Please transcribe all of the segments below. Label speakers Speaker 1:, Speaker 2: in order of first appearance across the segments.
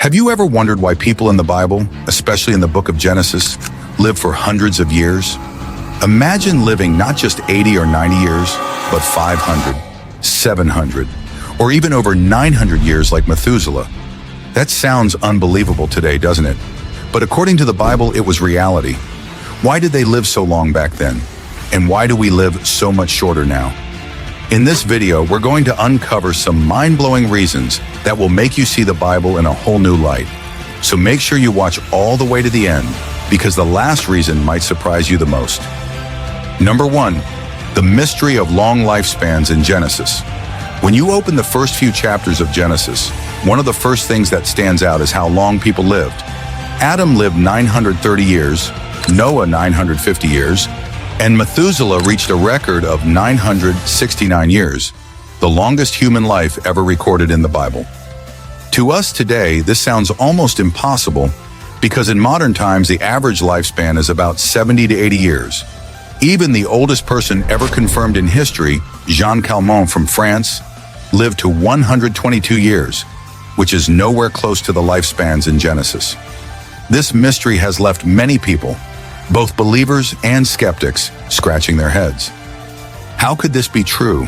Speaker 1: Have you ever wondered why people in the Bible, especially in the book of Genesis, live for hundreds of years? Imagine living not just 80 or 90 years, but 500, 700, or even over 900 years like Methuselah. That sounds unbelievable today, doesn't it? But according to the Bible, it was reality. Why did they live so long back then? And why do we live so much shorter now? In this video, we're going to uncover some mind-blowing reasons that will make you see the Bible in a whole new light. So make sure you watch all the way to the end, because the last reason might surprise you the most. Number 1, the mystery of long lifespans in Genesis. When you open the first few chapters of Genesis, one of the first things that stands out is how long people lived. Adam lived 930 years, Noah 950 years, and Methuselah reached a record of 969 years, the longest human life ever recorded in the Bible. To us today, this sounds almost impossible because in modern times, the average lifespan is about 70 to 80 years. Even the oldest person ever confirmed in history, Jean Calment from France, lived to 122 years, which is nowhere close to the lifespans in Genesis. This mystery has left many people, both believers and skeptics, scratching their heads. How could this be true?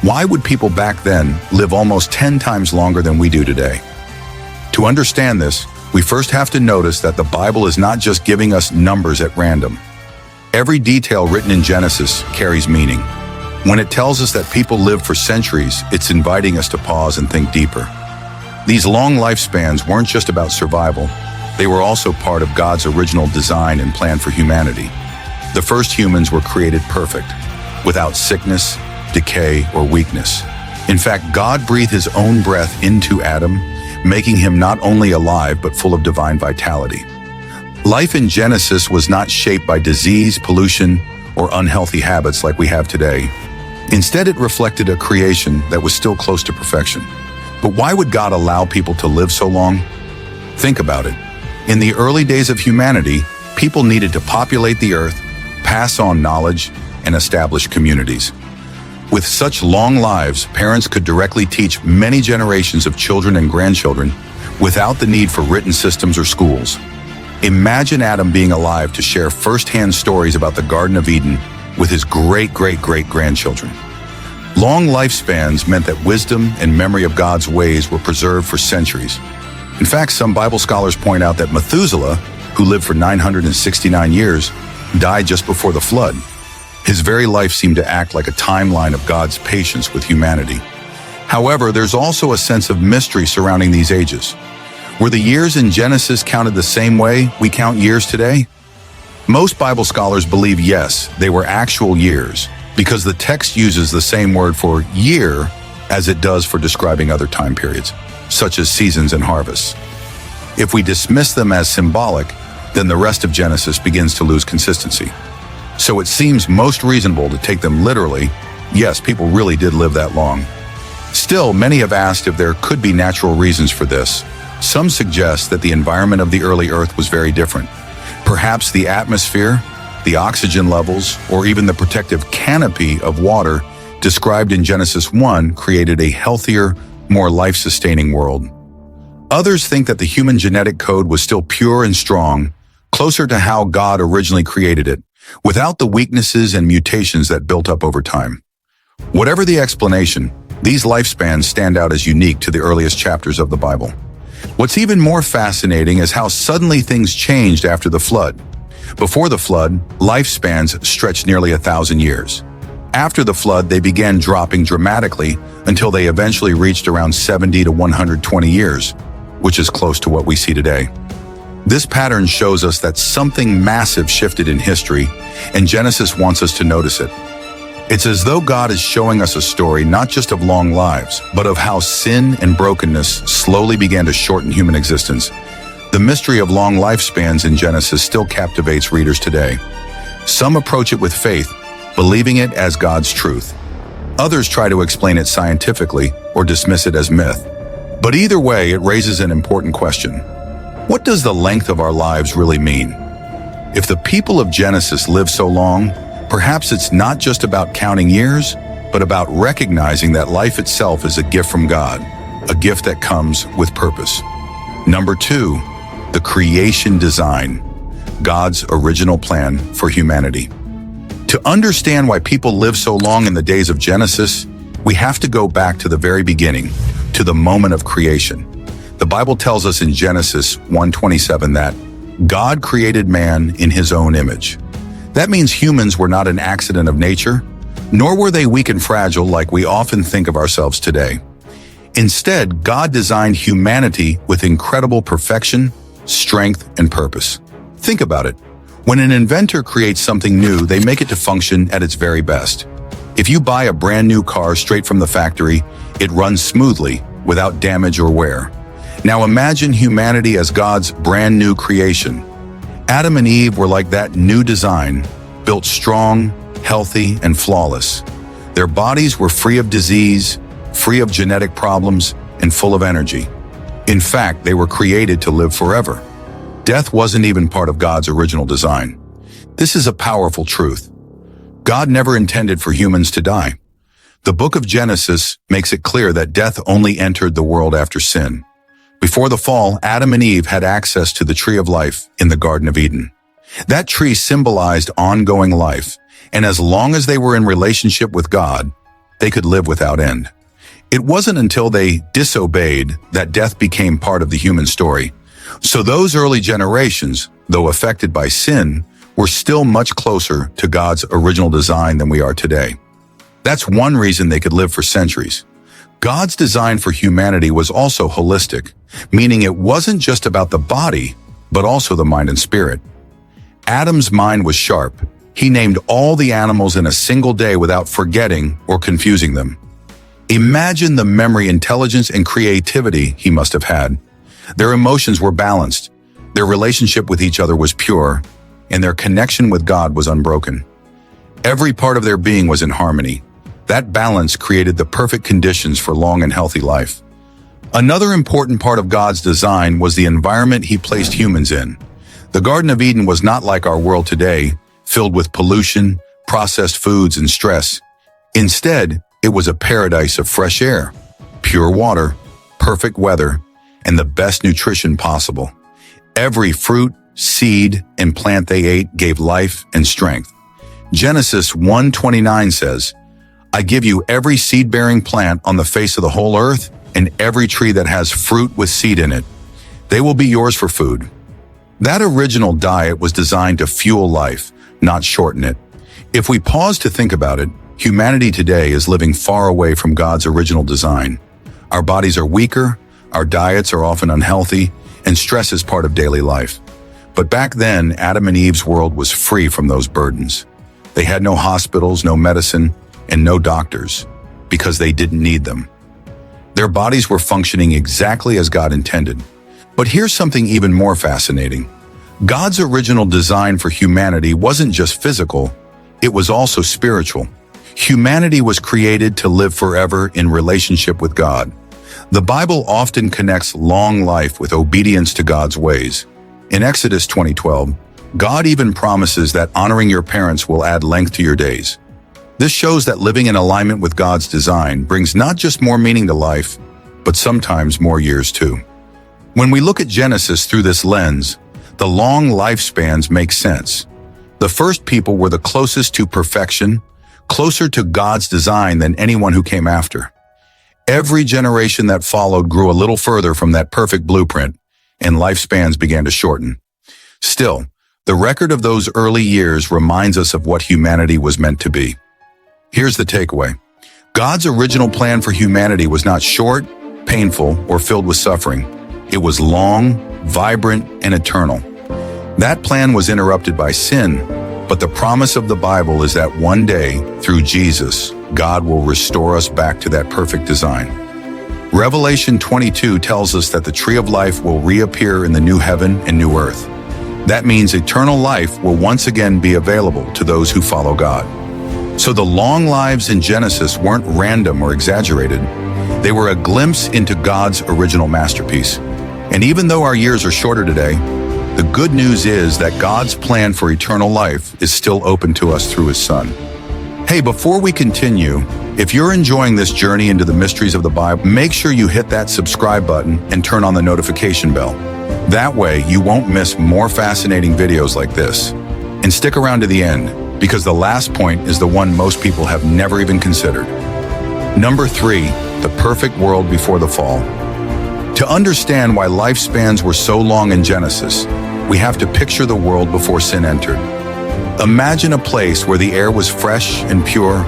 Speaker 1: Why would people back then live almost 10 times longer than we do today? To understand this, we first have to notice that the Bible is not just giving us numbers at random. Every detail written in Genesis carries meaning. When it tells us that people lived for centuries, it's inviting us to pause and think deeper. These long lifespans weren't just about survival. They were also part of God's original design and plan for humanity. The first humans were created perfect, without sickness, decay, or weakness. In fact, God breathed his own breath into Adam, making him not only alive but full of divine vitality. Life in Genesis was not shaped by disease, pollution, or unhealthy habits like we have today. Instead, it reflected a creation that was still close to perfection. But why would God allow people to live so long? Think about it. In the early days of humanity, people needed to populate the earth, pass on knowledge, and establish communities. With such long lives, parents could directly teach many generations of children and grandchildren without the need for written systems or schools. Imagine Adam being alive to share first-hand stories about the Garden of Eden with his great-great-great-grandchildren. Long lifespans meant that wisdom and memory of God's ways were preserved for centuries. In fact, some Bible scholars point out that Methuselah, who lived for 969 years, died just before the flood. His very life seemed to act like a timeline of God's patience with humanity. However, there's also a sense of mystery surrounding these ages. Were the years in Genesis counted the same way we count years today? Most Bible scholars believe yes, they were actual years, because the text uses the same word for year as it does for describing other time periods, such as seasons and harvests. If we dismiss them as symbolic, then the rest of Genesis begins to lose consistency. So it seems most reasonable to take them literally. Yes, people really did live that long. Still, many have asked if there could be natural reasons for this. Some suggest that the environment of the early Earth was very different. Perhaps the atmosphere, the oxygen levels, or even the protective canopy of water described in Genesis 1 created a healthier, more life-sustaining world. Others think that the human genetic code was still pure and strong, closer to how God originally created it, without the weaknesses and mutations that built up over time. Whatever the explanation, these lifespans stand out as unique to the earliest chapters of the Bible. What's even more fascinating is how suddenly things changed after the flood. Before the flood, lifespans stretched nearly 1,000 years. After the flood, they began dropping dramatically until they eventually reached around 70 to 120 years, which is close to what we see today. This pattern shows us that something massive shifted in history, and Genesis wants us to notice it. It's as though God is showing us a story not just of long lives, but of how sin and brokenness slowly began to shorten human existence. The mystery of long lifespans in Genesis still captivates readers today. Some approach it with faith, believing it as God's truth. Others try to explain it scientifically or dismiss it as myth. But either way, it raises an important question. What does the length of our lives really mean? If the people of Genesis lived so long, perhaps it's not just about counting years, but about recognizing that life itself is a gift from God, a gift that comes with purpose. Number 2, the creation design, God's original plan for humanity. To understand why people lived so long in the days of Genesis, we have to go back to the very beginning, to the moment of creation. The Bible tells us in Genesis 1:27 that God created man in his own image. That means humans were not an accident of nature, nor were they weak and fragile like we often think of ourselves today. Instead, God designed humanity with incredible perfection, strength, and purpose. Think about it. When an inventor creates something new, they make it to function at its very best. If you buy a brand new car straight from the factory, it runs smoothly, without damage or wear. Now imagine humanity as God's brand new creation. Adam and Eve were like that new design, built strong, healthy, and flawless. Their bodies were free of disease, free of genetic problems, and full of energy. In fact, they were created to live forever. Death wasn't even part of God's original design. This is a powerful truth. God never intended for humans to die. The book of Genesis makes it clear that death only entered the world after sin. Before the fall, Adam and Eve had access to the tree of life in the Garden of Eden. That tree symbolized ongoing life, and as long as they were in relationship with God, they could live without end. It wasn't until they disobeyed that death became part of the human story. So those early generations, though affected by sin, were still much closer to God's original design than we are today. That's one reason they could live for centuries. God's design for humanity was also holistic, meaning it wasn't just about the body, but also the mind and spirit. Adam's mind was sharp. He named all the animals in a single day without forgetting or confusing them. Imagine the memory, intelligence, and creativity he must have had. Their emotions were balanced, their relationship with each other was pure, and their connection with God was unbroken. Every part of their being was in harmony. That balance created the perfect conditions for long and healthy life. Another important part of God's design was the environment he placed humans in. The Garden of Eden was not like our world today, filled with pollution, processed foods, and stress. Instead, it was a paradise of fresh air, pure water, perfect weather, and the best nutrition possible. Every fruit, seed, and plant they ate gave life and strength. Genesis 1:29 says, I give you every seed-bearing plant on the face of the whole earth and every tree that has fruit with seed in it. They will be yours for food. That original diet was designed to fuel life, not shorten it. If we pause to think about it, humanity today is living far away from God's original design. Our bodies are weaker, our diets are often unhealthy, and stress is part of daily life. But back then, Adam and Eve's world was free from those burdens. They had no hospitals, no medicine, and no doctors, because they didn't need them. Their bodies were functioning exactly as God intended. But here's something even more fascinating. God's original design for humanity wasn't just physical, it was also spiritual. Humanity was created to live forever in relationship with God. The Bible often connects long life with obedience to God's ways. In Exodus 20:12, God even promises that honoring your parents will add length to your days. This shows that living in alignment with God's design brings not just more meaning to life, but sometimes more years too. When we look at Genesis through this lens, the long lifespans make sense. The first people were the closest to perfection, closer to God's design than anyone who came after. Every generation that followed grew a little further from that perfect blueprint, and lifespans began to shorten. Still, the record of those early years reminds us of what humanity was meant to be. Here's the takeaway. God's original plan for humanity was not short, painful, or filled with suffering. It was long, vibrant, and eternal. That plan was interrupted by sin, but the promise of the Bible is that one day, through Jesus, God will restore us back to that perfect design. Revelation 22 tells us that the tree of life will reappear in the new heaven and new earth. That means eternal life will once again be available to those who follow God. So the long lives in Genesis weren't random or exaggerated. They were a glimpse into God's original masterpiece. And even though our years are shorter today, the good news is that God's plan for eternal life is still open to us through His Son. Hey, Hey, before we continue, if you're enjoying this journey into the mysteries of the Bible, make sure you hit that subscribe button and turn on the notification bell. That way, you won't miss more fascinating videos like this. And stick around to the end, because the last point is the one most people have never even considered. Number 3, the perfect world before the fall. To understand why lifespans were so long in Genesis, we have to picture the world before sin entered. Imagine a place where the air was fresh and pure,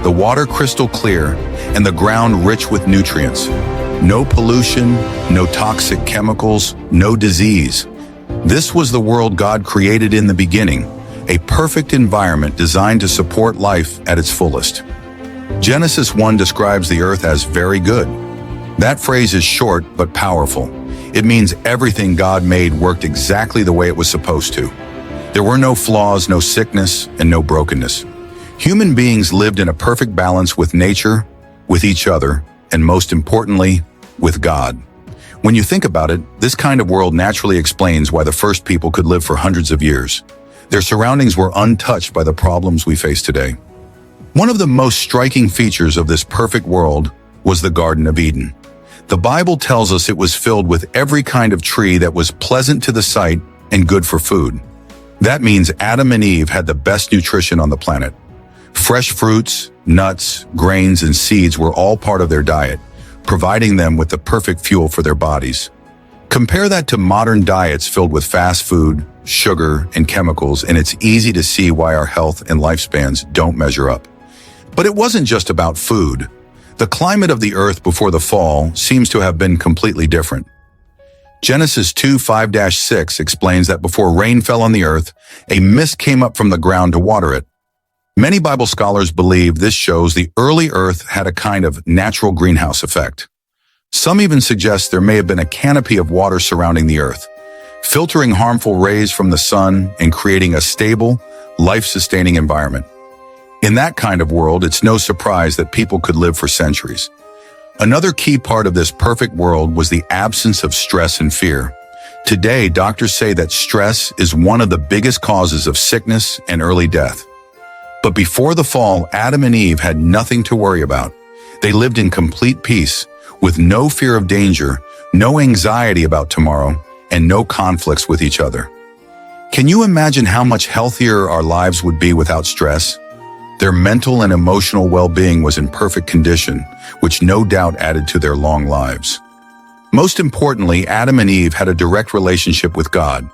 Speaker 1: the water crystal clear, and the ground rich with nutrients. No pollution, no toxic chemicals, no disease. This was the world God created in the beginning, a perfect environment designed to support life at its fullest. Genesis 1 describes the earth as very good. That phrase is short but powerful. It means everything God made worked exactly the way it was supposed to. There were no flaws, no sickness, and no brokenness. Human beings lived in a perfect balance with nature, with each other, and most importantly, with God. When you think about it, this kind of world naturally explains why the first people could live for hundreds of years. Their surroundings were untouched by the problems we face today. One of the most striking features of this perfect world was the Garden of Eden. The Bible tells us it was filled with every kind of tree that was pleasant to the sight and good for food. That means Adam and Eve had the best nutrition on the planet. Fresh fruits, nuts, grains, and seeds were all part of their diet, providing them with the perfect fuel for their bodies. Compare that to modern diets filled with fast food, sugar, and chemicals, and it's easy to see why our health and lifespans don't measure up. But it wasn't just about food. The climate of the earth before the fall seems to have been completely different. Genesis 2:5-6 explains that before rain fell on the earth, a mist came up from the ground to water it. Many Bible scholars believe this shows the early earth had a kind of natural greenhouse effect. Some even suggest there may have been a canopy of water surrounding the earth, filtering harmful rays from the sun and creating a stable, life-sustaining environment. In that kind of world, it's no surprise that people could live for centuries. Another key part of this perfect world was the absence of stress and fear. Today, doctors say that stress is one of the biggest causes of sickness and early death. But before the fall, Adam and Eve had nothing to worry about. They lived in complete peace, with no fear of danger, no anxiety about tomorrow, and no conflicts with each other. Can you imagine how much healthier our lives would be without stress? Their mental and emotional well-being was in perfect condition, which no doubt added to their long lives. Most importantly, Adam and Eve had a direct relationship with God.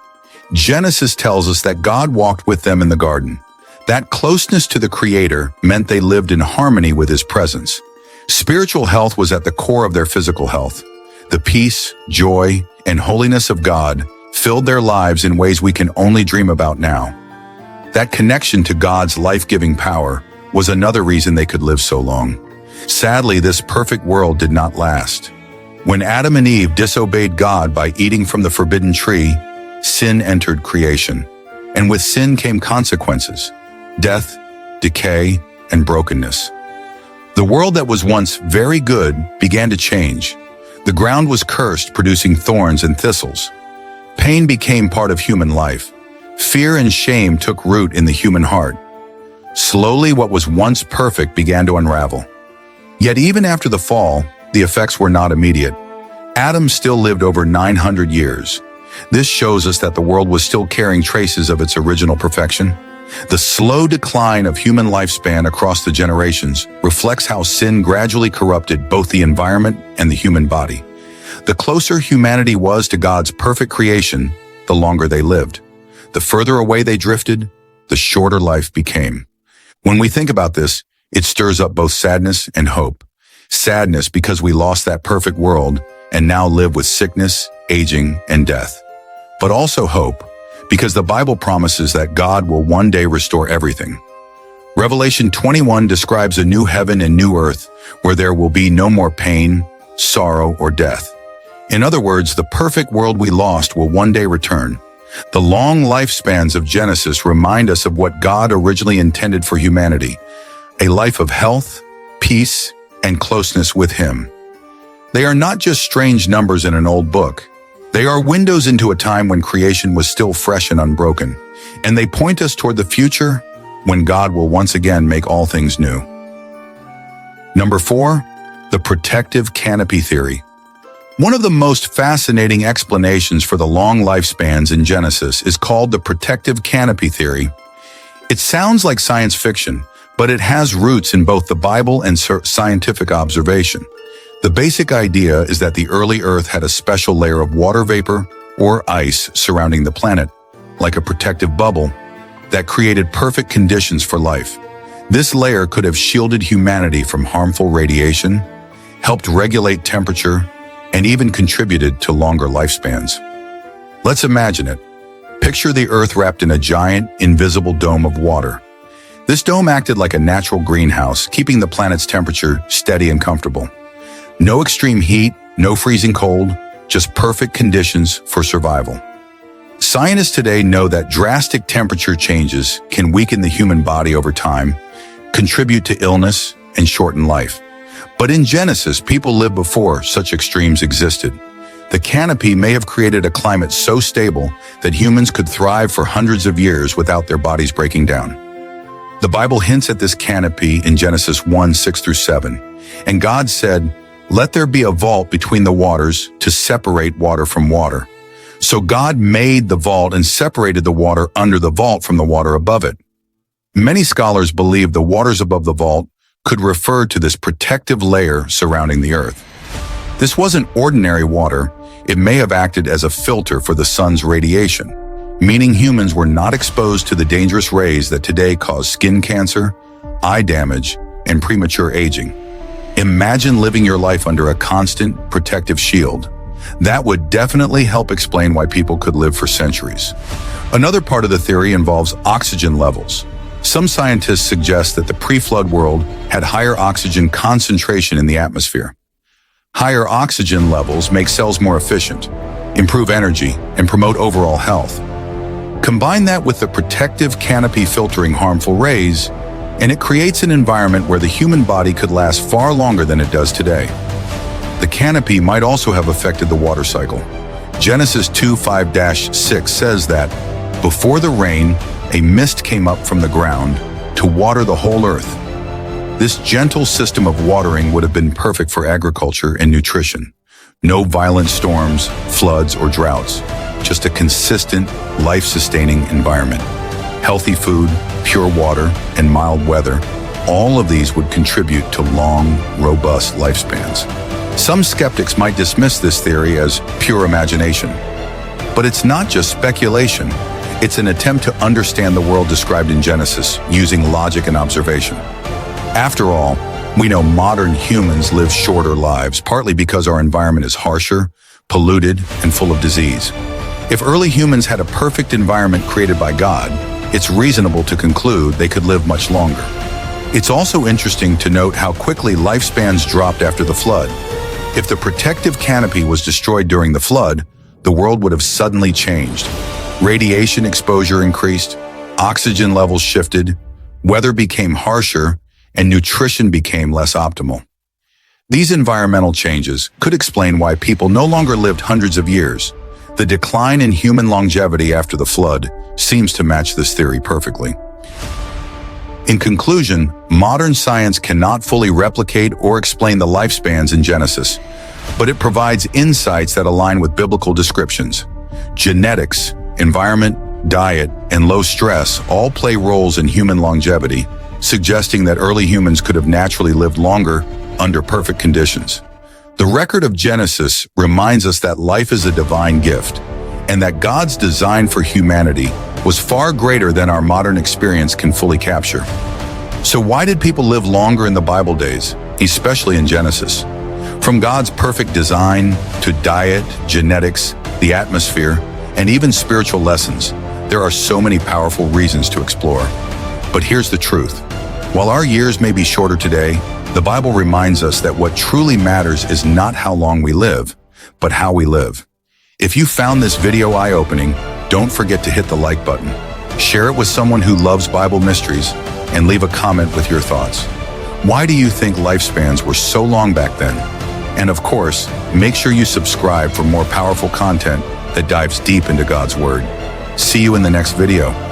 Speaker 1: Genesis tells us that God walked with them in the garden. That closeness to the Creator meant they lived in harmony with His presence. Spiritual health was at the core of their physical health. The peace, joy, and holiness of God filled their lives in ways we can only dream about now. That connection to God's life-giving power was another reason they could live so long. Sadly, this perfect world did not last. When Adam and Eve disobeyed God by eating from the forbidden tree, sin entered creation. And with sin came consequences: death, decay, and brokenness. The world that was once very good began to change. The ground was cursed, producing thorns and thistles. Pain became part of human life. Fear and shame took root in the human heart. Slowly, what was once perfect began to unravel. Yet even after the fall, the effects were not immediate. Adam still lived over 900 years. This shows us that the world was still carrying traces of its original perfection. The slow decline of human lifespan across the generations reflects how sin gradually corrupted both the environment and the human body. The closer humanity was to God's perfect creation, the longer they lived. The further away they drifted, the shorter life became. When we think about this, it stirs up both sadness and hope. Sadness because we lost that perfect world and now live with sickness, aging, and death. But also hope, because the Bible promises that God will one day restore everything. Revelation 21 describes a new heaven and new earth where there will be no more pain, sorrow, or death. In other words, the perfect world we lost will one day return. The long lifespans of Genesis remind us of what God originally intended for humanity, a life of health, peace, and closeness with Him. They are not just strange numbers in an old book. They are windows into a time when creation was still fresh and unbroken, and they point us toward the future when God will once again make all things new. Number 4, the protective canopy theory. One of the most fascinating explanations for the long lifespans in Genesis is called the protective canopy theory. It sounds like science fiction, but it has roots in both the Bible and scientific observation. The basic idea is that the early Earth had a special layer of water vapor or ice surrounding the planet, like a protective bubble, that created perfect conditions for life. This layer could have shielded humanity from harmful radiation, helped regulate temperature, and even contributed to longer lifespans. Let's imagine it. Picture the Earth wrapped in a giant, invisible dome of water. This dome acted like a natural greenhouse, keeping the planet's temperature steady and comfortable. No extreme heat, no freezing cold, just perfect conditions for survival. Scientists today know that drastic temperature changes can weaken the human body over time, contribute to illness, and shorten life. But in Genesis, people lived before such extremes existed. The canopy may have created a climate so stable that humans could thrive for hundreds of years without their bodies breaking down. The Bible hints at this canopy in Genesis 1:6-7, and God said, "Let there be a vault between the waters to separate water from water." So God made the vault and separated the water under the vault from the water above it. Many scholars believe the waters above the vault could refer to this protective layer surrounding the earth. This wasn't ordinary water. It may have acted as a filter for the sun's radiation, meaning humans were not exposed to the dangerous rays that today cause skin cancer, eye damage, and premature aging. Imagine living your life under a constant protective shield. That would definitely help explain why people could live for centuries. Another part of the theory involves oxygen levels. Some scientists suggest that the pre-flood world had higher oxygen concentration in the atmosphere. Higher oxygen levels make cells more efficient, improve energy, and promote overall health. Combine that with the protective canopy filtering harmful rays, and it creates an environment where the human body could last far longer than it does today. The canopy might also have affected the water cycle. Genesis 2:5-6 says that, "Before the rain, a mist came up from the ground to water the whole earth." This gentle system of watering would have been perfect for agriculture and nutrition. No violent storms, floods, or droughts, just a consistent, life-sustaining environment. Healthy food, pure water, and mild weather, all of these would contribute to long, robust lifespans. Some skeptics might dismiss this theory as pure imagination. But it's not just speculation. It's an attempt to understand the world described in Genesis using logic and observation. After all, we know modern humans live shorter lives, partly because our environment is harsher, polluted, and full of disease. If early humans had a perfect environment created by God, it's reasonable to conclude they could live much longer. It's also interesting to note how quickly lifespans dropped after the flood. If the protective canopy was destroyed during the flood, the world would have suddenly changed. Radiation exposure increased, oxygen levels shifted, weather became harsher, and nutrition became less optimal. These environmental changes could explain why people no longer lived hundreds of years. The decline in human longevity after the flood seems to match this theory perfectly. In conclusion, modern science cannot fully replicate or explain the lifespans in Genesis, but it provides insights that align with biblical descriptions. Genetics, environment, diet, and low stress all play roles in human longevity, suggesting that early humans could have naturally lived longer under perfect conditions. The record of Genesis reminds us that life is a divine gift, and that God's design for humanity was far greater than our modern experience can fully capture. So why did people live longer in the Bible days, especially in Genesis? From God's perfect design to diet, genetics, the atmosphere, and even spiritual lessons, there are so many powerful reasons to explore. But here's the truth. While our years may be shorter today, the Bible reminds us that what truly matters is not how long we live, but how we live. If you found this video eye-opening, don't forget to hit the like button. Share it with someone who loves Bible mysteries, and leave a comment with your thoughts. Why do you think lifespans were so long back then? And of course, make sure you subscribe for more powerful content that dives deep into God's Word. See you in the next video.